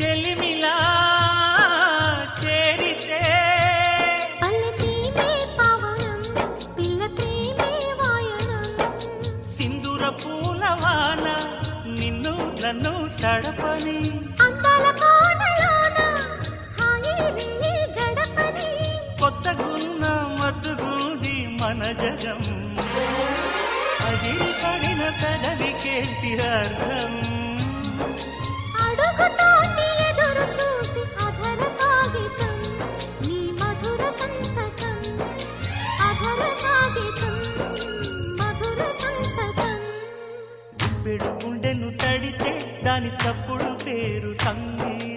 చెలిమిలా చేరితే అలసీమే పావనం పిల్ల ప్రేమే వాయనం సింధూర పూలవాన నిన్ను నన్ను తడపని అందాల కోనలోన హాయి నీ గడపని కొత్తగున్న మత్తుగుంది మన జగం అది పడిన పెదవికేంటి అర్థం అడుగుతోంది ఎదురు చూసి అధర కాగితం నీ మధుర సంతకం అధర కాగితం మధుర సంతకం పెడు గుండెను తడితే దాని చప్పుడు పేరు సంగీతం